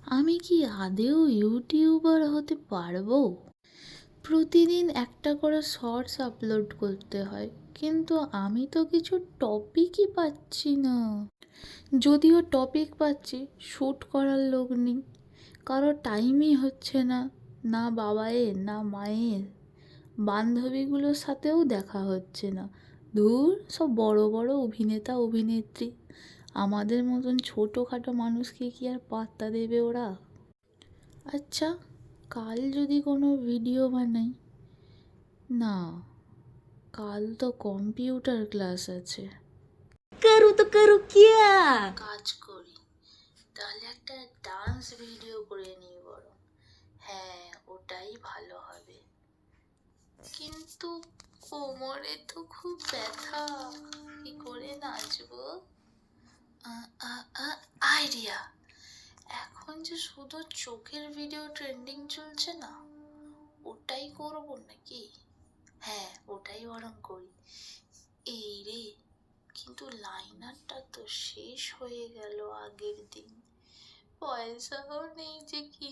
আমি কি আদেও ইউটিউবার হতে পারবো? প্রতিদিন একটা করে শর্টস আপলোড করতে হয়, কিন্তু আমি তো কিছু টপিকই পাচ্ছি না। যদিও টপিক পাচ্ছি, শ্যুট করার লোক নেই, কারো টাইমই হচ্ছে না। না বাবায়ের না মায়ের, বান্ধবীগুলোর সাথেও দেখা হচ্ছে না। ধুর, সব বড় বড় অভিনেতা অভিনেত্রী, আমাদের মতন ছোটোখাটো মানুষকে কি আর পাত্তা দেবে ওরা? আচ্ছা, কাল যদি কোনো ভিডিও বানাই, না, কাল তো কম্পিউটার ক্লাস আছে। करूँ तो करूँ क्या? কাজ করি, তাহলে একটা ডান্স ভিডিও করে নিই বরং। হ্যাঁ, ওটাই ভালো হবে। কিন্তু কোমরে তো খুব ব্যথা, কি করে নাচবো? আইডিয়া! এখন যে শুধু চোখের ভিডিও ট্রেন্ডিং চলছে না, ওটাই করবো নাকি? হ্যাঁ, ওটাই বরং করি। এই রে, কিন্তু লাইনারটা তো শেষ হয়ে গেল আগের দিন, পয়সাও নেই যে কি